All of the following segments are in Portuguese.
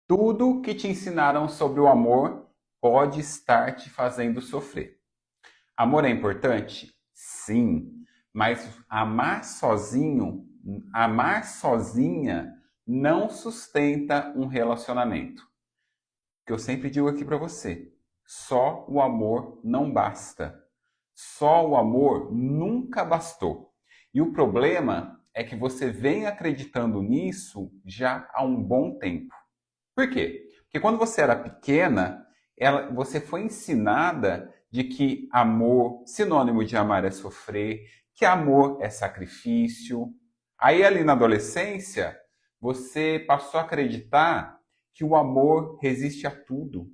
Tudo que te ensinaram sobre o amor pode estar te fazendo sofrer. Amor é importante? Sim, mas amar sozinha não sustenta um relacionamento. Que eu sempre digo aqui para você, só o amor não basta. Só o amor nunca bastou. E o problema é que você vem acreditando nisso já há um bom tempo. Por quê? Porque quando você era pequena, você foi ensinada de que amor, sinônimo de amar é sofrer, que amor é sacrifício. Aí ali na adolescência, você passou a acreditar que o amor resiste a tudo.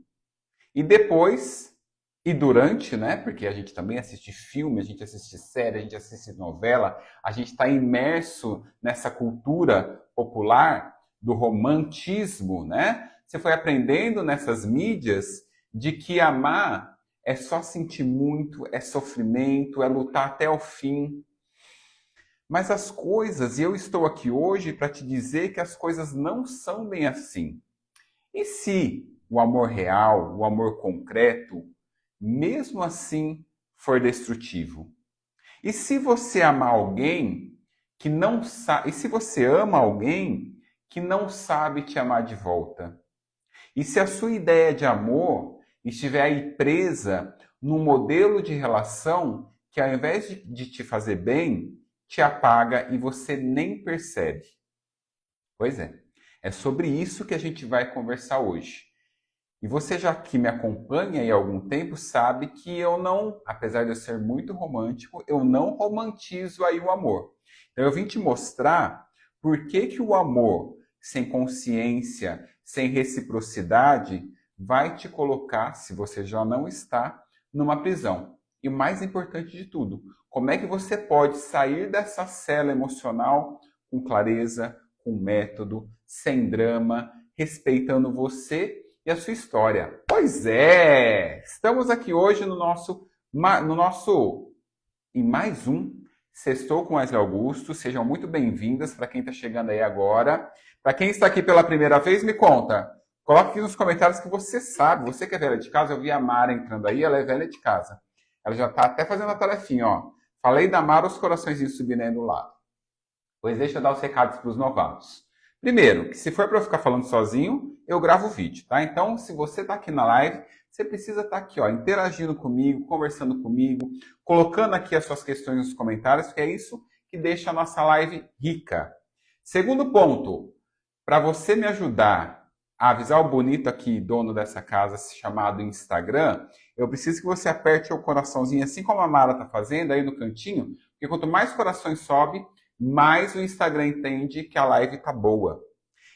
E depois, e durante, né? Porque a gente também assiste filme, a gente assiste série, a gente assiste novela, a gente está imerso nessa cultura popular do romantismo, né? Você foi aprendendo nessas mídias de que amar é só sentir muito, é sofrimento, é lutar até o fim. Mas as coisas, e eu estou aqui hoje para te dizer que as coisas não são bem assim. E se o amor real, o amor concreto, mesmo assim for destrutivo? E se você amar alguém que não sabe, e se você ama alguém que não sabe te amar de volta? E se a sua ideia de amor estiver aí presa num modelo de relação que ao invés de te fazer bem, te apaga e você nem percebe? Pois é. É sobre isso que a gente vai conversar hoje. E você já que me acompanha aí há algum tempo sabe que eu não, apesar de eu ser muito romântico, eu não romantizo aí o amor. Então eu vim te mostrar por que que o amor sem consciência, sem reciprocidade, vai te colocar, se você já não está, numa prisão. E o mais importante de tudo, como é que você pode sair dessa cela emocional com clareza, com método, sem drama, respeitando você e a sua história. Pois é! Estamos aqui hoje em mais um Sextou com Wesley Augusto. Sejam muito bem-vindas para quem está chegando aí agora. Para quem está aqui pela primeira vez, me conta. Coloque aqui nos comentários que você sabe, você que é velha de casa, eu vi a Mara entrando aí, ela é velha de casa. Ela já está até fazendo a tarefinha, ó. Falei da Mara, os coraçõezinhos subindo aí do lado. Pois deixa eu dar os recados para os novatos. Primeiro, que se for para eu ficar falando sozinho, eu gravo o vídeo, tá? Então, se você está aqui na live, você precisa estar aqui, ó, interagindo comigo, conversando comigo, colocando aqui as suas questões nos comentários, porque é isso que deixa a nossa live rica. Segundo ponto, para você me ajudar a avisar o bonito aqui, dono dessa casa, chamado Instagram, eu preciso que você aperte o coraçãozinho, assim como a Mara está fazendo aí no cantinho, porque quanto mais corações sobe, mais o Instagram entende que a live tá boa.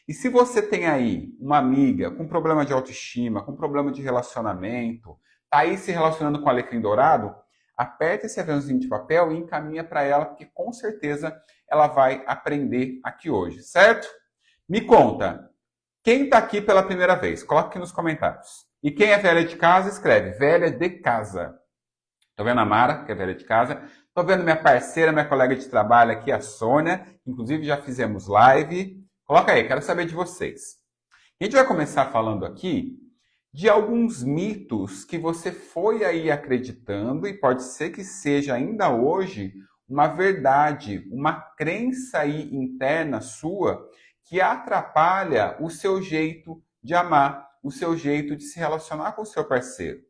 E se você tem aí uma amiga com problema de autoestima, com problema de relacionamento, tá aí se relacionando com o Alecrim Dourado, aperta esse aviãozinho de papel e encaminha para ela, porque com certeza ela vai aprender aqui hoje, certo? Me conta, quem está aqui pela primeira vez? Coloca aqui nos comentários. E quem é velha de casa, escreve velha de casa. Tô vendo a Mara, que é velha de casa. Tô vendo minha parceira, minha colega de trabalho aqui, a Sônia. Inclusive já fizemos live. Coloca aí, quero saber de vocês. A gente vai começar falando aqui de alguns mitos que você foi aí acreditando e pode ser que seja ainda hoje uma verdade, uma crença aí interna sua que atrapalha o seu jeito de amar, o seu jeito de se relacionar com o seu parceiro.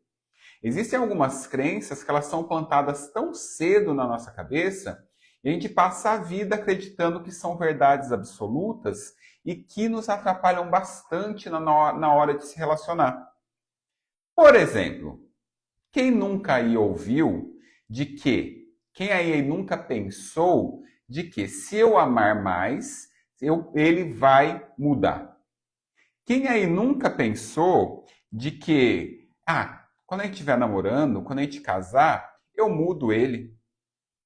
Existem algumas crenças que elas são plantadas tão cedo na nossa cabeça e a gente passa a vida acreditando que são verdades absolutas e que nos atrapalham bastante na hora de se relacionar. Por exemplo, quem nunca aí ouviu de que, quem aí nunca pensou de que se eu amar mais, ele vai mudar? Quem aí nunca pensou de que, quando a gente estiver namorando, quando a gente casar, eu mudo ele?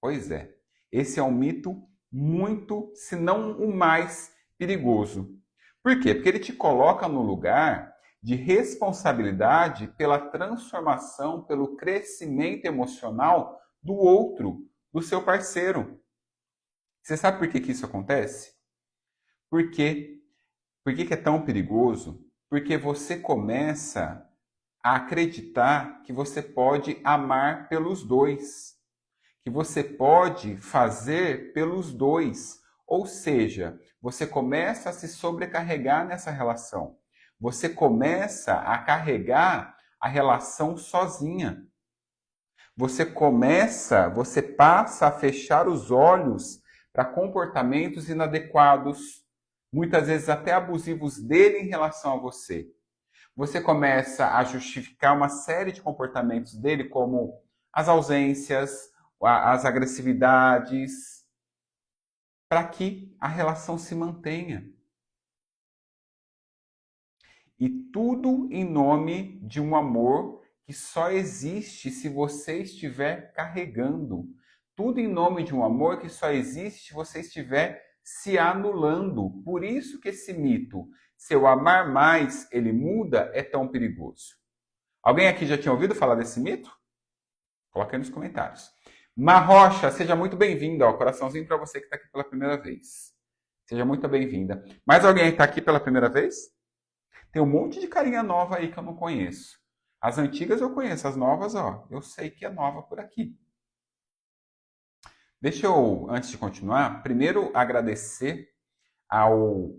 Pois é, esse é um mito muito, se não o mais perigoso. Por quê? Porque ele te coloca no lugar de responsabilidade pela transformação, pelo crescimento emocional do outro, do seu parceiro. Você sabe por que isso acontece? Por quê? Por que é tão perigoso? Porque você começa a acreditar que você pode amar pelos dois, que você pode fazer pelos dois. Ou seja, você começa a se sobrecarregar nessa relação. Você começa a carregar a relação sozinha. Você passa a fechar os olhos para comportamentos inadequados, muitas vezes até abusivos dele em relação a você. Você começa a justificar uma série de comportamentos dele, como as ausências, as agressividades, para que a relação se mantenha. E tudo em nome de um amor que só existe se você estiver carregando. Tudo em nome de um amor que só existe se você estiver se anulando. Por isso que esse mito, se eu amar mais, ele muda, é tão perigoso. Alguém aqui já tinha ouvido falar desse mito? Coloque aí nos comentários. Marrocha, seja muito bem-vinda. Coraçãozinho para você que está aqui pela primeira vez. Seja muito bem-vinda. Mais alguém está aqui pela primeira vez? Tem um monte de carinha nova aí que eu não conheço. As antigas eu conheço, as novas, ó, eu sei que é nova por aqui. Deixa eu, antes de continuar, primeiro agradecer ao...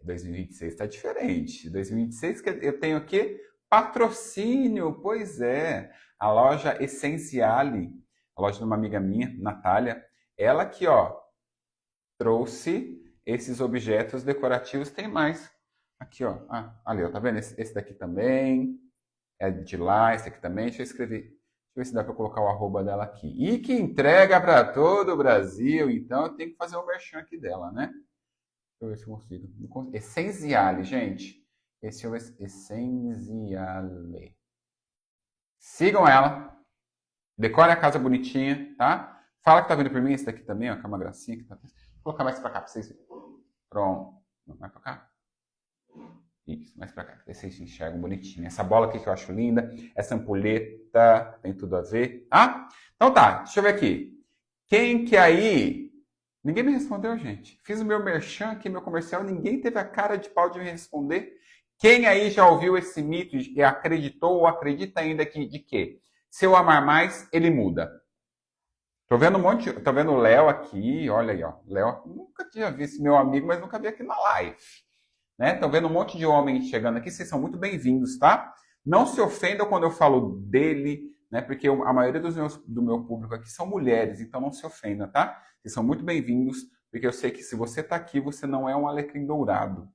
2026 está diferente. 2026 eu tenho aqui patrocínio, pois é. A loja Essenciale, a loja de uma amiga minha, Natália, ela que, ó, trouxe esses objetos decorativos. Tem mais. Aqui, ó. Ali, ó. Tá vendo? Esse daqui também. É de lá, esse aqui também. Deixa eu escrever. Deixa eu ver se dá para colocar o arroba dela aqui. E que entrega para todo o Brasil. Então, eu tenho que fazer um merchan aqui dela, né? Deixa eu ver se eu consigo. Essenciale, gente. Esse é o Essenciale. Sigam ela. Decore a casa bonitinha, tá? Fala que tá vindo por mim. Esse daqui também, ó. Que é uma gracinha. Vou colocar mais pra cá pra vocês verem. Pronto. Mais pra cá. Isso, mais pra cá. Pra vocês enxergam bonitinho. Essa bola aqui que eu acho linda. Essa ampulheta. Tem tudo a ver. Então tá. Deixa eu ver aqui. Quem que aí... Ninguém me respondeu, gente. Fiz o meu merchan aqui, meu comercial. Ninguém teve a cara de pau de me responder. Quem aí já ouviu esse mito e acreditou ou acredita ainda de que se eu amar mais, ele muda? Tô vendo tô vendo o Léo aqui, olha aí, ó. Léo, nunca tinha visto meu amigo, mas nunca vi aqui na live. Né? Tô vendo um monte de homem chegando aqui, vocês são muito bem-vindos, tá? Não se ofendam quando eu falo dele, né? Porque a maioria do meu público aqui são mulheres, então não se ofenda, tá? Vocês são muito bem-vindos, porque eu sei que se você tá aqui, você não é um alecrim dourado.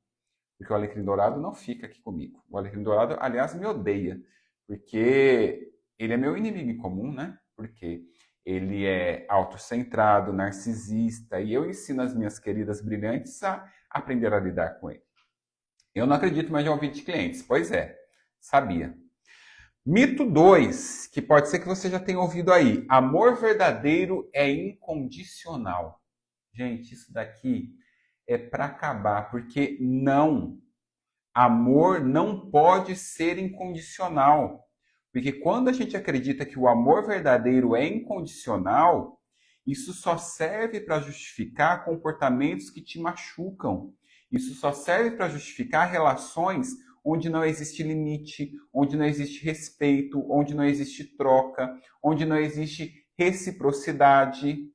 Porque o alecrim dourado não fica aqui comigo. O alecrim dourado, aliás, me odeia, porque ele é meu inimigo em comum, né? Porque ele é autocentrado, narcisista, e eu ensino as minhas queridas brilhantes a aprender a lidar com ele. Eu não acredito, mas já ouvi de clientes. Pois é, sabia. Mito 2, que pode ser que você já tenha ouvido aí. Amor verdadeiro é incondicional. Gente, isso daqui é para acabar, porque não. Amor não pode ser incondicional. Porque quando a gente acredita que o amor verdadeiro é incondicional, isso só serve para justificar comportamentos que te machucam. Isso só serve para justificar relações onde não existe limite, onde não existe respeito, onde não existe troca, onde não existe reciprocidade.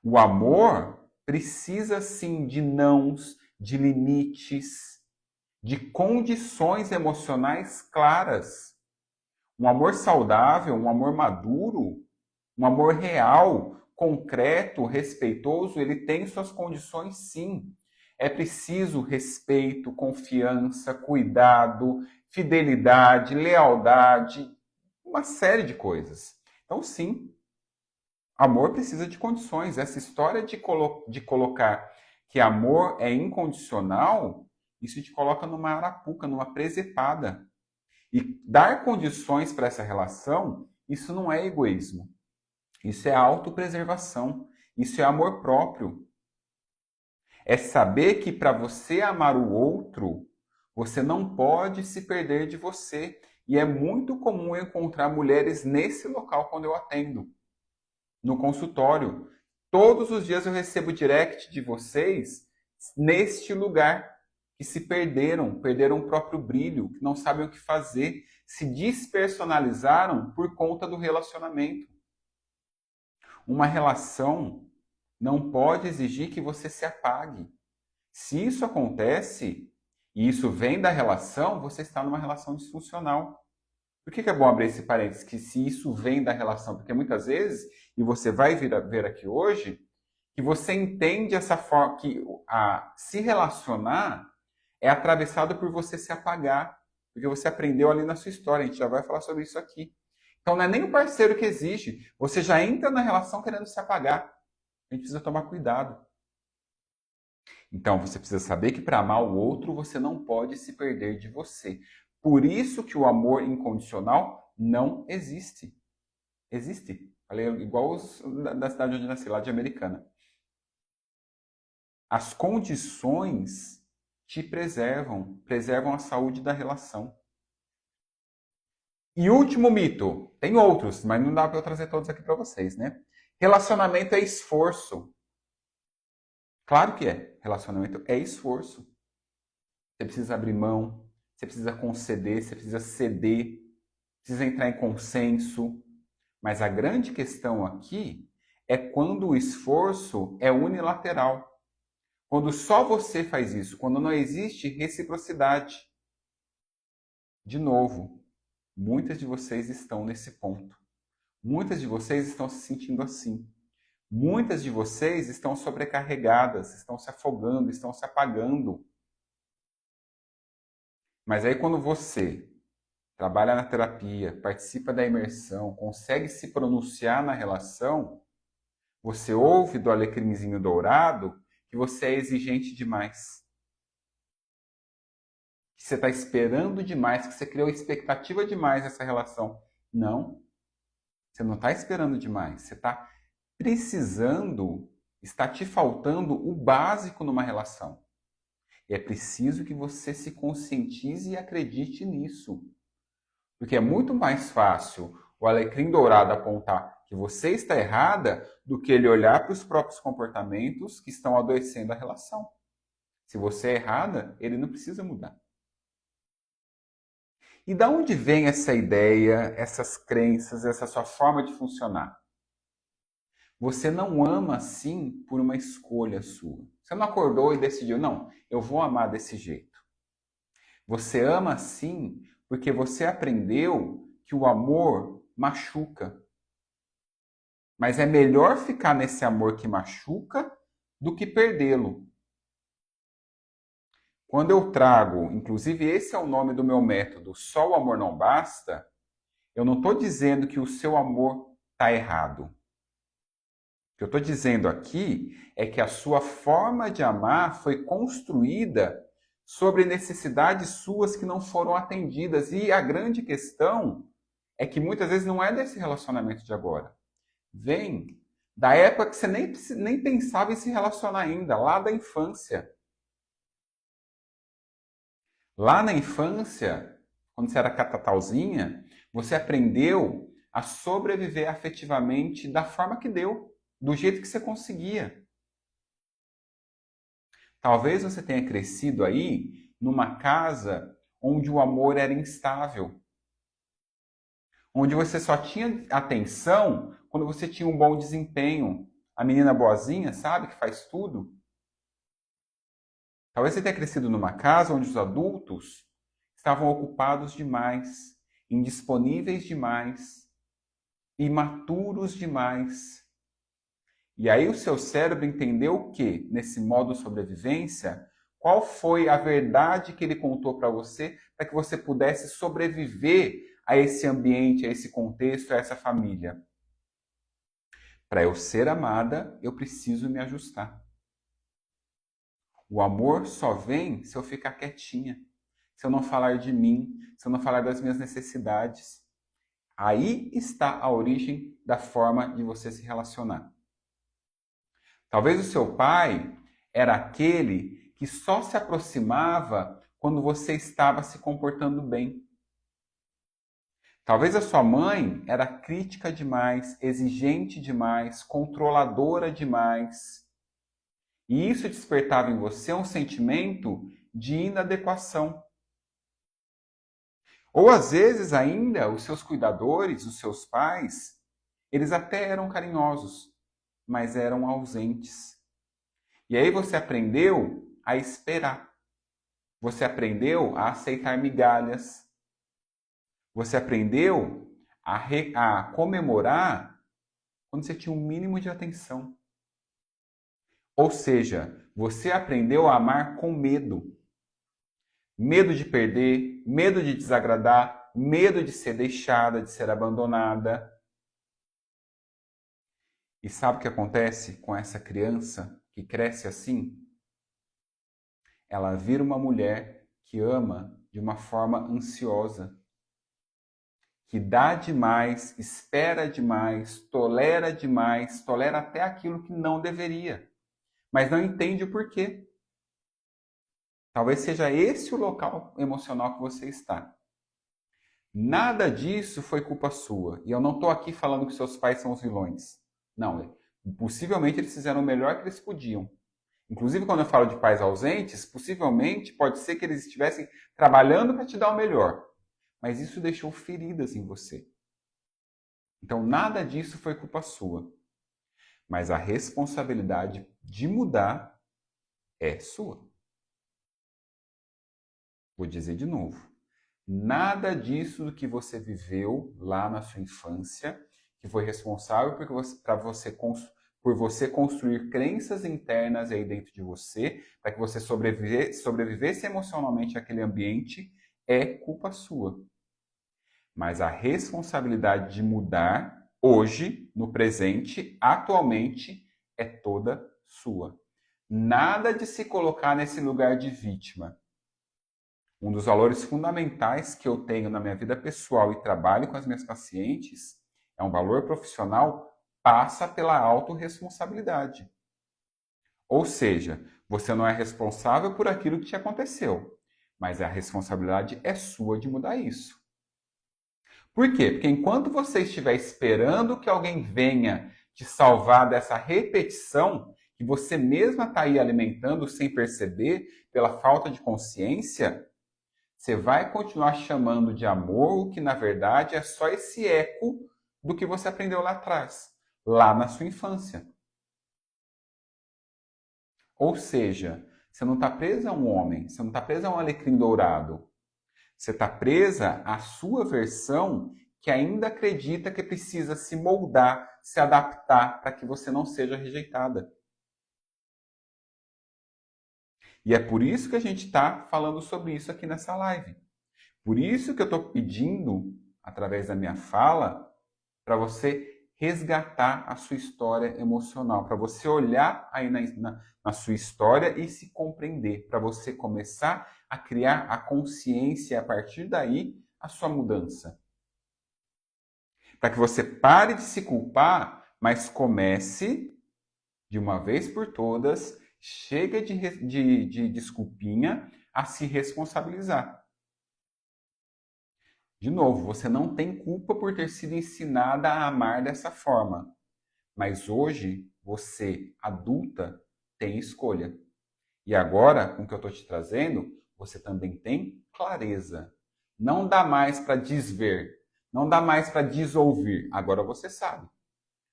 O amor precisa sim de nãos, de limites, de condições emocionais claras. Um amor saudável, um amor maduro, um amor real, concreto, respeitoso, ele tem suas condições sim. É preciso respeito, confiança, cuidado, fidelidade, lealdade, uma série de coisas. Então, sim, amor precisa de condições. Essa história de colocar que amor é incondicional, isso te coloca numa arapuca, numa presepada. E dar condições para essa relação, isso não é egoísmo. Isso é autopreservação. Isso é amor próprio. É saber que para você amar o outro, você não pode se perder de você. E é muito comum encontrar mulheres nesse local quando eu atendo. No consultório. Todos os dias eu recebo direct de vocês neste lugar. que se perderam o próprio brilho, que não sabem o que fazer, se despersonalizaram por conta do relacionamento. Uma relação não pode exigir que você se apague. Se isso acontece, e isso vem da relação, você está numa relação disfuncional. Por que é bom abrir esse parênteses? Que se isso vem da relação, porque muitas vezes, e você vai ver aqui hoje, que você entende essa forma, que se relacionar é atravessado por você se apagar, porque você aprendeu ali na sua história, a gente já vai falar sobre isso aqui. Então não é nem o parceiro que exige, você já entra na relação querendo se apagar. A gente precisa tomar cuidado. Então você precisa saber que para amar o outro você não pode se perder de você. Por isso que o amor incondicional não existe. Existe. Falei igual os da cidade onde eu nasci, lá de Americana. As condições te preservam a saúde da relação. E último mito, tem outros, mas não dá para eu trazer todos aqui para vocês, né? Relacionamento é esforço. Claro que é. Relacionamento é esforço. Você precisa abrir mão, você precisa conceder, você precisa ceder, precisa entrar em consenso. Mas a grande questão aqui é quando o esforço é unilateral. Quando só você faz isso, quando não existe reciprocidade. De novo, muitas de vocês estão nesse ponto. Muitas de vocês estão se sentindo assim. Muitas de vocês estão sobrecarregadas, estão se afogando, estão se apagando. Mas aí quando você trabalha na terapia, participa da imersão, consegue se pronunciar na relação, você ouve do alecrimzinho dourado que você é exigente demais. Que você está esperando demais, que você criou expectativa demais nessa relação. Não. Você não está esperando demais. Você está precisando, está te faltando o básico numa relação. E é preciso que você se conscientize e acredite nisso. Porque é muito mais fácil o alecrim dourado apontar que você está errada do que ele olhar para os próprios comportamentos que estão adoecendo a relação. Se você é errada, ele não precisa mudar. E da onde vem essa ideia, essas crenças, essa sua forma de funcionar? Você não ama assim por uma escolha sua. Você não acordou e decidiu, não, eu vou amar desse jeito. Você ama assim porque você aprendeu que o amor machuca. Mas é melhor ficar nesse amor que machuca do que perdê-lo. Quando eu trago, inclusive esse é o nome do meu método, Só o Amor Não Basta, eu não estou dizendo que o seu amor está errado. O que eu estou dizendo aqui é que a sua forma de amar foi construída sobre necessidades suas que não foram atendidas. E a grande questão é que muitas vezes não é desse relacionamento de agora. Vem da época que você nem pensava em se relacionar ainda, lá da infância. Lá na infância, quando você era catatauzinha, você aprendeu a sobreviver afetivamente da forma que deu, do jeito que você conseguia. Talvez você tenha crescido aí numa casa onde o amor era instável, onde você só tinha atenção quando você tinha um bom desempenho. A menina boazinha, sabe, que faz tudo. Talvez você tenha crescido numa casa onde os adultos estavam ocupados demais, indisponíveis demais, imaturos demais. E aí o seu cérebro entendeu que, nesse modo sobrevivência, qual foi a verdade que ele contou para você para que você pudesse sobreviver a esse ambiente, a esse contexto, a essa família? Para eu ser amada, eu preciso me ajustar. O amor só vem se eu ficar quietinha, se eu não falar de mim, se eu não falar das minhas necessidades. Aí está a origem da forma de você se relacionar. Talvez o seu pai era aquele que só se aproximava quando você estava se comportando bem. Talvez a sua mãe era crítica demais, exigente demais, controladora demais. E isso despertava em você um sentimento de inadequação. Ou às vezes ainda os seus cuidadores, os seus pais, eles até eram carinhosos, mas eram ausentes. E aí você aprendeu a esperar. Você aprendeu a aceitar migalhas. Você aprendeu a comemorar quando você tinha um mínimo de atenção. Ou seja, você aprendeu a amar com medo. Medo de perder, medo de desagradar, medo de ser deixada, de ser abandonada. E sabe o que acontece com essa criança que cresce assim? Ela vira uma mulher que ama de uma forma ansiosa, que dá demais, espera demais, tolera até aquilo que não deveria, mas não entende o porquê. Talvez seja esse o local emocional que você está. Nada disso foi culpa sua. E eu não estou aqui falando que seus pais são os vilões. Não, possivelmente eles fizeram o melhor que eles podiam. Inclusive, quando eu falo de pais ausentes, possivelmente pode ser que eles estivessem trabalhando para te dar o melhor. Mas isso deixou feridas em você. Então, nada disso foi culpa sua. Mas a responsabilidade de mudar é sua. Vou dizer de novo. Nada disso do que você viveu lá na sua infância, que foi responsável por você construir crenças internas aí dentro de você, para que você sobrevivesse emocionalmente àquele ambiente, é culpa sua. Mas a responsabilidade de mudar hoje, no presente, atualmente, é toda sua. Nada de se colocar nesse lugar de vítima. Um dos valores fundamentais que eu tenho na minha vida pessoal e trabalho com as minhas pacientes é um valor profissional, passa pela autorresponsabilidade. Ou seja, você não é responsável por aquilo que te aconteceu, mas a responsabilidade é sua de mudar isso. Por quê? Porque enquanto você estiver esperando que alguém venha te salvar dessa repetição que você mesma está aí alimentando sem perceber, pela falta de consciência, você vai continuar chamando de amor o que na verdade é só esse eco do que você aprendeu lá atrás, lá na sua infância. Ou seja, você não está presa a um homem, você não está presa a um alecrim dourado. Você está presa à sua versão que ainda acredita que precisa se moldar, se adaptar para que você não seja rejeitada. E é por isso que a gente está falando sobre isso aqui nessa live. Por isso que eu estou pedindo, através da minha fala, para você resgatar a sua história emocional, para você olhar aí na sua história e se compreender, para você começar a criar a consciência e a partir daí a sua mudança. Para que você pare de se culpar, mas comece de uma vez por todas, chega de desculpinha a se responsabilizar. De novo, você não tem culpa por ter sido ensinada a amar dessa forma. Mas hoje, você, adulta, tem escolha. E agora, com o que eu estou te trazendo, você também tem clareza. Não dá mais para desver. Não dá mais para desouvir. Agora você sabe.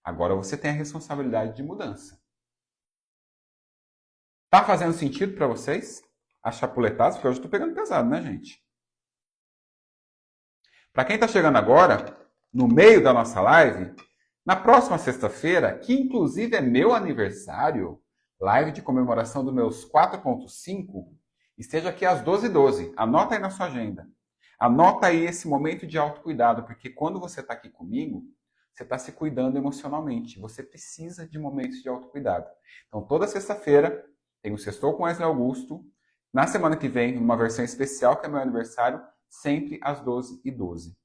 Agora você tem a responsabilidade de mudança. Tá fazendo sentido para vocês? As chapuletadas? Porque hoje eu estou pegando pesado, né, gente? Para quem está chegando agora, no meio da nossa live, na próxima sexta-feira, que inclusive é meu aniversário, live de comemoração dos meus 4.5, esteja aqui às 12h12. Anota aí na sua agenda. Anota aí esse momento de autocuidado, porque quando você está aqui comigo, você está se cuidando emocionalmente. Você precisa de momentos de autocuidado. Então, toda sexta-feira, tem o Sextou com Wesley Augusto. Na semana que vem, uma versão especial, que é meu aniversário, sempre às 12h12.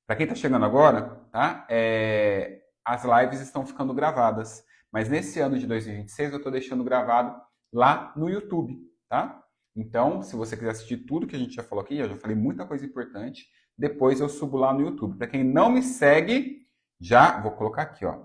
Para quem está chegando agora, tá? As lives estão ficando gravadas. Mas nesse ano de 2026 eu estou deixando gravado lá no YouTube, tá? Então, se você quiser assistir tudo que a gente já falou aqui, eu já falei muita coisa importante, depois eu subo lá no YouTube. Para quem não me segue, já vou colocar aqui, ó.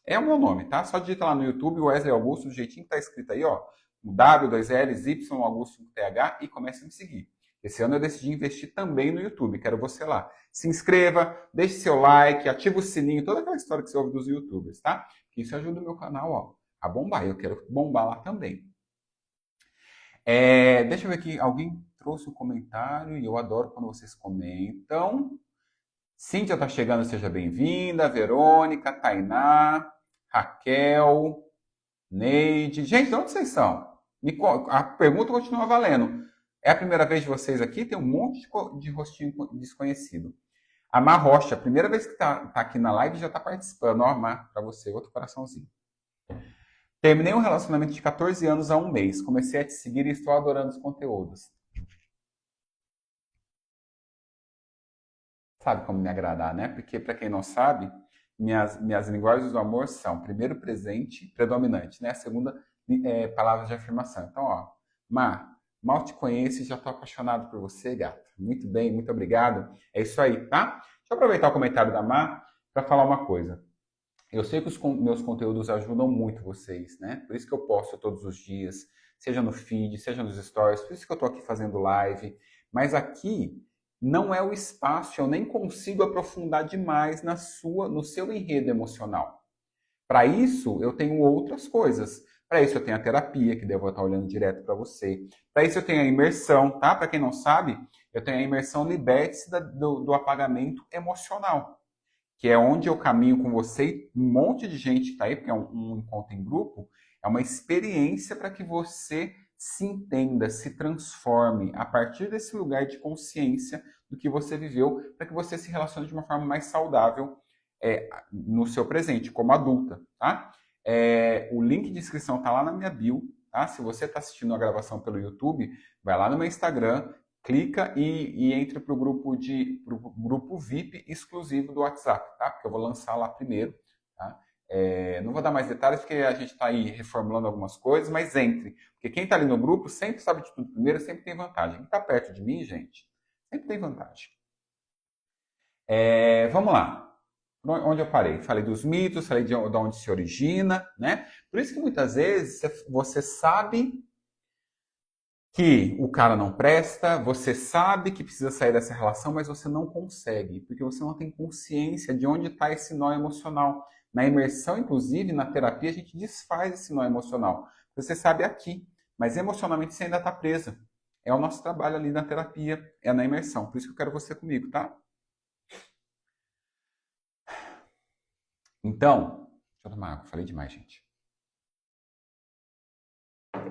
É o meu nome, tá? Só digita lá no YouTube, Wesley Augusto, do jeitinho que tá escrito aí, ó. W2Ls, Y, Augusto com TH e comece a me seguir. Esse ano eu decidi investir também no YouTube, quero você lá. Se inscreva, deixe seu like, ativa o sininho, toda aquela história que você ouve dos YouTubers, tá? Isso ajuda o meu canal, ó, a bombar. Eu quero bombar lá também. Deixa eu ver aqui, alguém trouxe um comentário e eu adoro quando vocês comentam. Cíntia tá chegando, seja bem-vinda. Verônica, Tainá, Raquel, Neide. Gente, de onde vocês são? A pergunta continua valendo. É a primeira vez de vocês aqui? Tem um monte de rostinho desconhecido. A Mar Rocha, a primeira vez que tá aqui na live, já tá participando. Ó, Mar, pra você, outro coraçãozinho. Terminei um relacionamento de 14 anos há um mês. Comecei a te seguir e estou adorando os conteúdos. Sabe como me agradar, né? Porque, para quem não sabe, minhas linguagens do amor são, primeiro, presente predominante, né? A segunda, palavra de afirmação. Então, ó, Mar, mal te conheço e já estou apaixonado por você, gata. Muito bem, muito obrigado. É isso aí, tá? Deixa eu aproveitar o comentário da Mar para falar uma coisa. Eu sei que os meus conteúdos ajudam muito vocês, né? Por isso que eu posto todos os dias, seja no feed, seja nos stories, por isso que eu estou aqui fazendo live. Mas aqui não é o espaço, eu nem consigo aprofundar demais no seu enredo emocional. Para isso, eu tenho outras coisas. Para isso, eu tenho a terapia, que daí eu vou estar olhando direto para você. Para isso, eu tenho a imersão, tá? Para quem não sabe, eu tenho a imersão Liberte-se do apagamento emocional, que é onde eu caminho com você e um monte de gente que está aí, porque é um encontro em grupo, é uma experiência para que você se entenda, se transforme a partir desse lugar de consciência do que você viveu, para que você se relacione de uma forma mais saudável no seu presente, como adulta, tá? O link de inscrição está lá na minha bio, tá? Se você está assistindo a gravação pelo YouTube, vai lá no meu Instagram, clica e entre para o grupo VIP exclusivo do WhatsApp, tá? Porque eu vou lançar lá primeiro, tá? Não vou dar mais detalhes porque a gente está aí reformulando algumas coisas, mas entre. Porque quem está ali no grupo sempre sabe de tudo primeiro, sempre tem vantagem. Quem está perto de mim, gente, sempre tem vantagem. Vamos lá. Onde eu parei? Falei dos mitos, falei de onde se origina, né? Por isso que muitas vezes você sabe que o cara não presta, você sabe que precisa sair dessa relação, mas você não consegue, porque você não tem consciência de onde está esse nó emocional. Na imersão, inclusive, na terapia, a gente desfaz esse nó emocional. Você sabe aqui, mas emocionalmente você ainda está presa. É o nosso trabalho ali na terapia, é na imersão. Por isso que eu quero você comigo, tá? Então, deixa eu tomar água, falei demais, gente.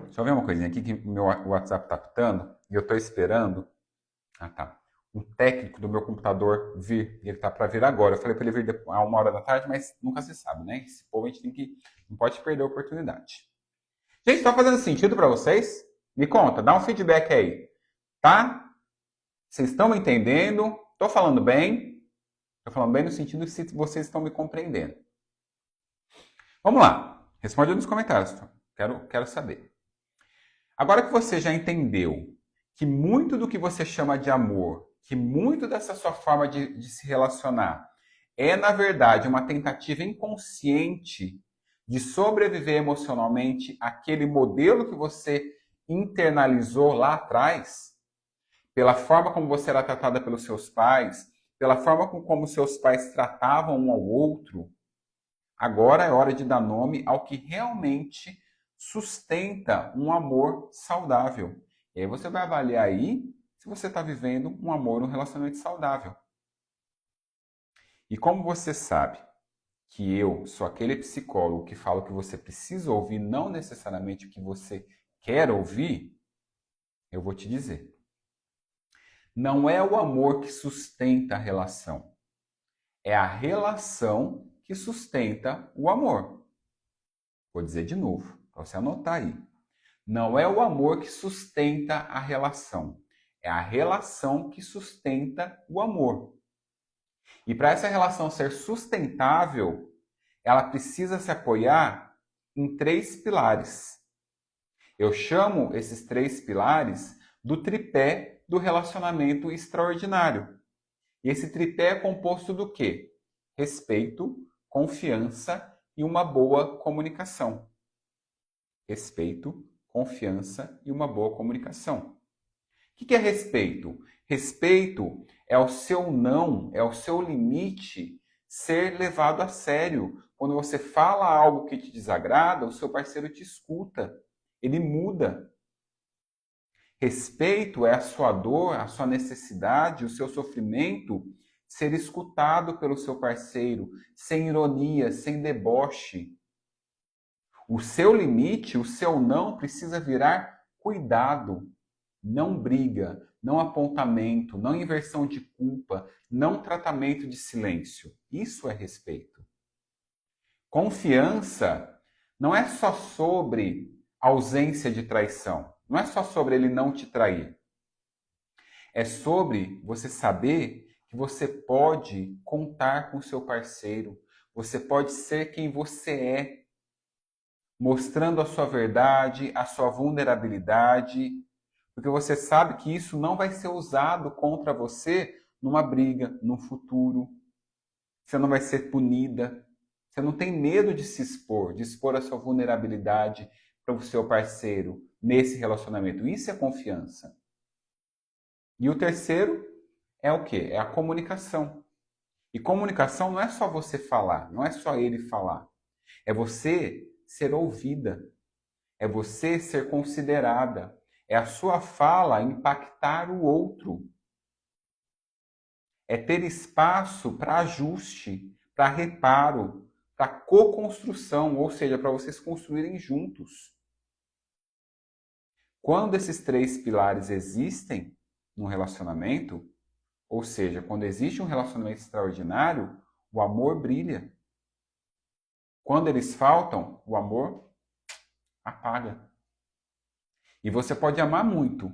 Deixa eu ver uma coisinha aqui que meu WhatsApp tá pitando e eu tô esperando. Ah, tá. O técnico do meu computador vir. Ele tá para vir agora. Eu falei para ele vir a 1h da tarde, mas nunca se sabe, né? Esse povo a gente não pode perder a oportunidade. Gente, tá fazendo sentido para vocês? Me conta, dá um feedback aí, tá? Vocês estão me entendendo? Tô falando bem? Tô falando bem no sentido se vocês estão me compreendendo. Vamos lá. Responde nos comentários. Quero saber. Agora que você já entendeu que muito do que você chama de amor, que muito dessa sua forma de se relacionar é, na verdade, uma tentativa inconsciente de sobreviver emocionalmente àquele modelo que você internalizou lá atrás, pela forma como você era tratada pelos seus pais, pela forma como seus pais tratavam um ao outro, agora é hora de dar nome ao que realmente sustenta um amor saudável. E aí você vai avaliar aí se você está vivendo um amor, um relacionamento saudável. E como você sabe que eu sou aquele psicólogo que fala o que você precisa ouvir, não necessariamente o que você quer ouvir, eu vou te dizer. Não é o amor que sustenta a relação. É a relação que sustenta o amor. Vou dizer de novo, para você anotar aí. Não é o amor que sustenta a relação. É a relação que sustenta o amor. E para essa relação ser sustentável, ela precisa se apoiar em 3 pilares. Eu chamo esses 3 pilares do tripé do relacionamento extraordinário. E esse tripé é composto do quê? Respeito, confiança e uma boa comunicação. Respeito, confiança e uma boa comunicação. O que é respeito? Respeito é o seu não, é o seu limite ser levado a sério. Quando você fala algo que te desagrada, o seu parceiro te escuta, ele muda. Respeito é a sua dor, a sua necessidade, o seu sofrimento ser escutado pelo seu parceiro, sem ironia, sem deboche. O seu limite, o seu não precisa virar cuidado, não briga, não apontamento, não inversão de culpa, não tratamento de silêncio. Isso é respeito. Confiança não é só sobre ausência de traição, não é só sobre ele não te trair. É sobre você saber que você pode contar com o seu parceiro, você pode ser quem você é, mostrando a sua verdade, a sua vulnerabilidade, porque você sabe que isso não vai ser usado contra você numa briga, no futuro. Você não vai ser punida. Você não tem medo de expor a sua vulnerabilidade para o seu parceiro nesse relacionamento. Isso é confiança. E o terceiro é o quê? É a comunicação. E comunicação não é só você falar, não é só ele falar. É você ser ouvida. É você ser considerada. É a sua fala impactar o outro. É ter espaço para ajuste, para reparo, para co-construção, ou seja, para vocês construírem juntos. Quando esses três pilares existem num relacionamento, ou seja, quando existe um relacionamento extraordinário, o amor brilha. Quando eles faltam, o amor apaga. E você pode amar muito,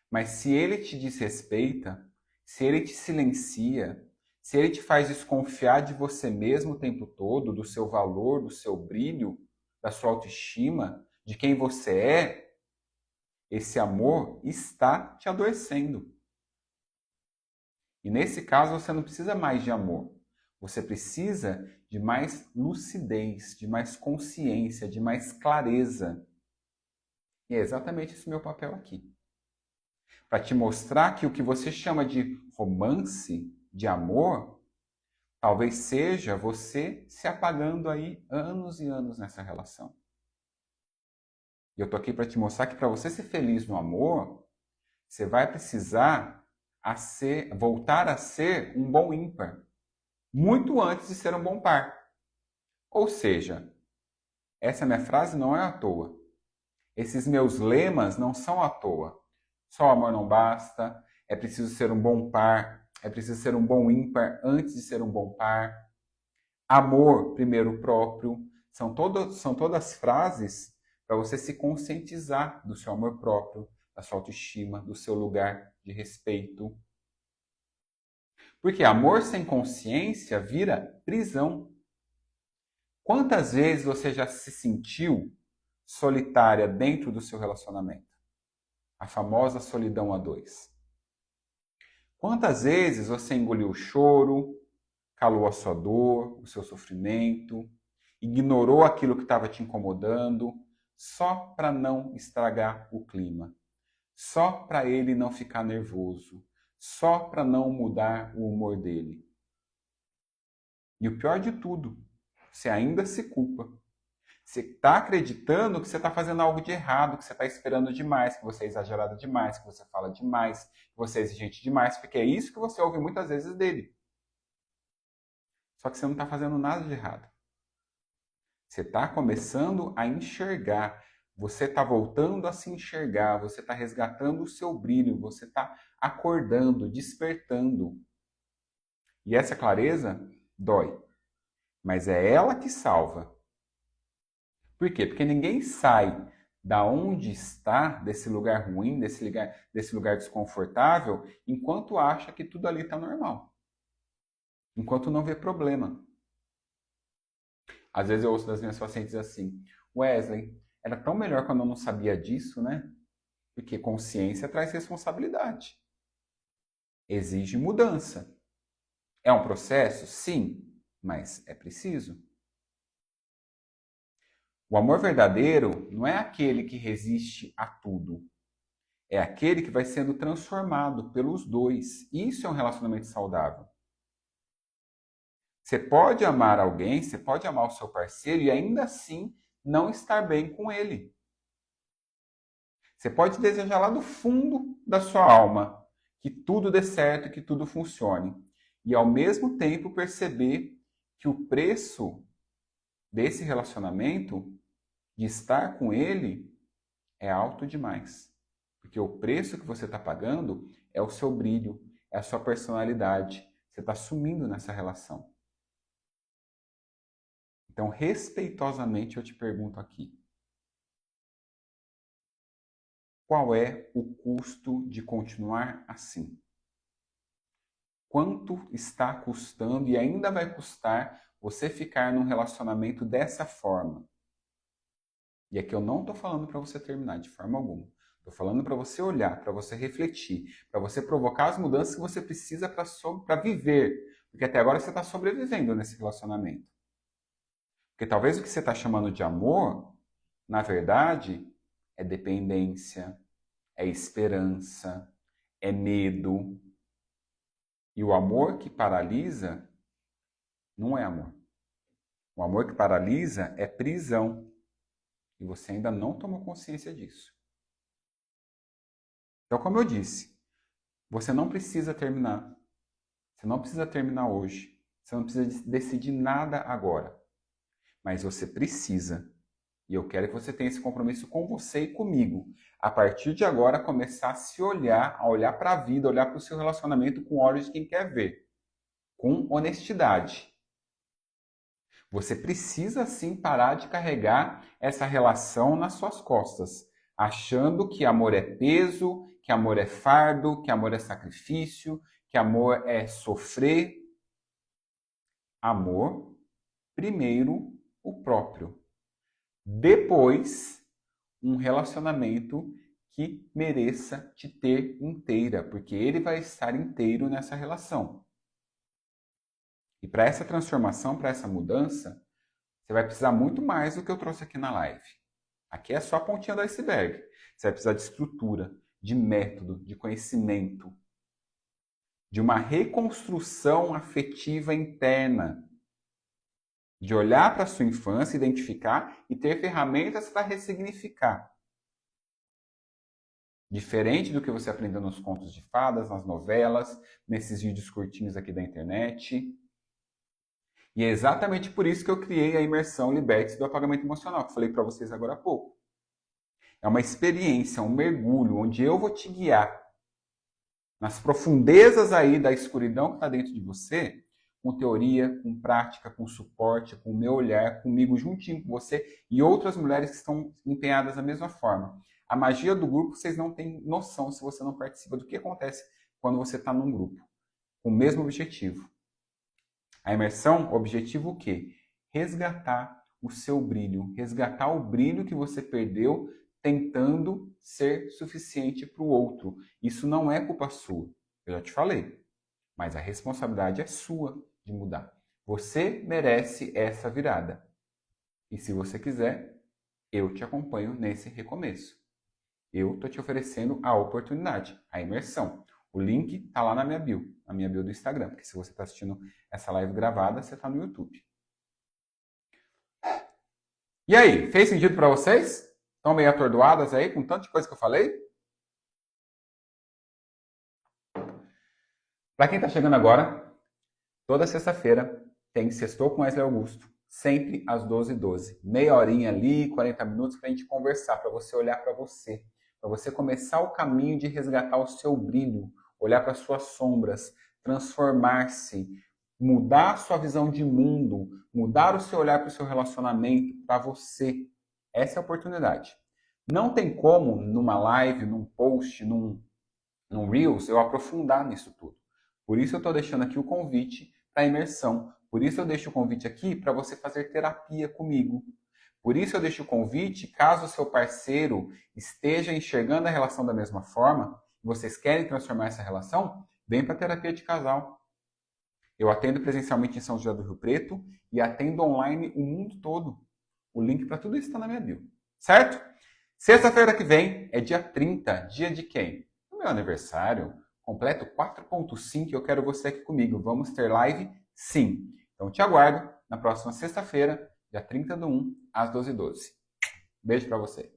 mas se ele te desrespeita, se ele te silencia, se ele te faz desconfiar de você mesmo o tempo todo, do seu valor, do seu brilho, da sua autoestima, de quem você é, esse amor está te adoecendo. E nesse caso você não precisa mais de amor. Você precisa de mais lucidez, de mais consciência, de mais clareza. E é exatamente esse meu papel aqui. Para te mostrar que o que você chama de romance, de amor, talvez seja você se apagando aí anos e anos nessa relação. E eu tô aqui para te mostrar que para você ser feliz no amor, você vai precisar voltar a ser um bom ímpar, muito antes de ser um bom par. Ou seja, essa minha frase não é à toa. Esses meus lemas não são à toa. Só o amor não basta, é preciso ser um bom par, é preciso ser um bom ímpar antes de ser um bom par. Amor primeiro próprio, são todas frases para você se conscientizar do seu amor próprio, da sua autoestima, do seu lugar de respeito. Porque amor sem consciência vira prisão. Quantas vezes você já se sentiu solitária dentro do seu relacionamento? A famosa solidão a dois. Quantas vezes você engoliu o choro, calou a sua dor, o seu sofrimento, ignorou aquilo que estava te incomodando, só para não estragar o clima, só para ele não ficar nervoso, só para não mudar o humor dele. E o pior de tudo, você ainda se culpa. Você está acreditando que você está fazendo algo de errado, que você está esperando demais, que você é exagerada demais, que você fala demais, que você é exigente demais, porque é isso que você ouve muitas vezes dele. Só que você não está fazendo nada de errado. Você está começando a enxergar, você está voltando a se enxergar, você está resgatando o seu brilho, você está acordando, despertando. E essa clareza dói, mas é ela que salva. Por quê? Porque ninguém sai da onde está, desse lugar ruim, desse lugar desconfortável, enquanto acha que tudo ali está normal. Enquanto não vê problema. Às vezes eu ouço das minhas pacientes assim, Wesley, era tão melhor quando eu não sabia disso, né? Porque consciência traz responsabilidade. Exige mudança. É um processo? Sim, mas é preciso. O amor verdadeiro não é aquele que resiste a tudo. É aquele que vai sendo transformado pelos dois. Isso é um relacionamento saudável. Você pode amar alguém, você pode amar o seu parceiro e ainda assim não estar bem com ele. Você pode desejar lá do fundo da sua alma que tudo dê certo, que tudo funcione. E ao mesmo tempo perceber que o preço desse relacionamento, de estar com ele, é alto demais. Porque o preço que você está pagando é o seu brilho, é a sua personalidade. Você está sumindo nessa relação. Então, respeitosamente, eu te pergunto aqui. Qual é o custo de continuar assim? Quanto está custando e ainda vai custar você ficar num relacionamento dessa forma? E aqui eu não estou falando para você terminar de forma alguma. Estou falando para você olhar, para você refletir, para você provocar as mudanças que você precisa para viver. Porque até agora você está sobrevivendo nesse relacionamento. Porque talvez o que você está chamando de amor, na verdade, é dependência, é esperança, é medo. E o amor que paralisa não é amor. O amor que paralisa é prisão. E você ainda não tomou consciência disso. Então, como eu disse, você não precisa terminar. Você não precisa terminar hoje. Você não precisa decidir nada agora. Mas você precisa. E eu quero que você tenha esse compromisso com você e comigo. A partir de agora, começar a se olhar, a olhar para a vida, olhar para o seu relacionamento com olhos de quem quer ver. Com honestidade. Você precisa sim parar de carregar essa relação nas suas costas, achando que amor é peso, que amor é fardo, que amor é sacrifício, que amor é sofrer. Amor, primeiro o próprio. Depois, um relacionamento que mereça te ter inteira, porque ele vai estar inteiro nessa relação. E para essa transformação, para essa mudança, você vai precisar muito mais do que eu trouxe aqui na live. Aqui é só a pontinha do iceberg. Você vai precisar de estrutura, de método, de conhecimento, de uma reconstrução afetiva interna, de olhar para a sua infância, identificar e ter ferramentas para ressignificar. Diferente do que você aprendeu nos contos de fadas, nas novelas, nesses vídeos curtinhos aqui da internet. E é exatamente por isso que eu criei a imersão Liberte-se do Apagamento Emocional, que eu falei para vocês agora há pouco. É uma experiência, um mergulho, onde eu vou te guiar nas profundezas aí da escuridão que está dentro de você, com teoria, com prática, com suporte, com o meu olhar, comigo juntinho com você e outras mulheres que estão empenhadas da mesma forma. A magia do grupo, vocês não têm noção se você não participa do que acontece quando você está num grupo, com o mesmo objetivo. A imersão, objetivo o quê? Resgatar o seu brilho, resgatar o brilho que você perdeu tentando ser suficiente para o outro. Isso não é culpa sua, eu já te falei, mas a responsabilidade é sua de mudar. Você merece essa virada. E se você quiser, eu te acompanho nesse recomeço. Eu estou te oferecendo a oportunidade, a imersão. O link está lá na minha bio do Instagram, porque se você está assistindo essa live gravada, você está no YouTube. E aí, fez sentido para vocês? Estão meio atordoadas aí com tanta coisa que eu falei? Para quem está chegando agora, toda sexta-feira tem Sextou com Wesley Augusto, sempre às 12h12. Meia horinha ali, 40 minutos para a gente conversar, para você olhar para você começar o caminho de resgatar o seu brilho, olhar para suas sombras, transformar-se, mudar a sua visão de mundo, mudar o seu olhar para o seu relacionamento, para você. Essa é a oportunidade. Não tem como, numa live, num post, num Reels, eu aprofundar nisso tudo. Por isso eu estou deixando aqui o convite para a imersão. Por isso eu deixo o convite aqui para você fazer terapia comigo. Por isso eu deixo o convite, caso o seu parceiro esteja enxergando a relação da mesma forma, e vocês querem transformar essa relação, vem para a terapia de casal. Eu atendo presencialmente em São José do Rio Preto e atendo online o mundo todo. O link para tudo isso está na minha bio. Certo? Sexta-feira que vem é dia 30, dia de quem? O meu aniversário. Completo 4.5 e eu quero você aqui comigo. Vamos ter live? Sim. Então te aguardo na próxima sexta-feira, dia 30/1, às 12h12. Beijo para você.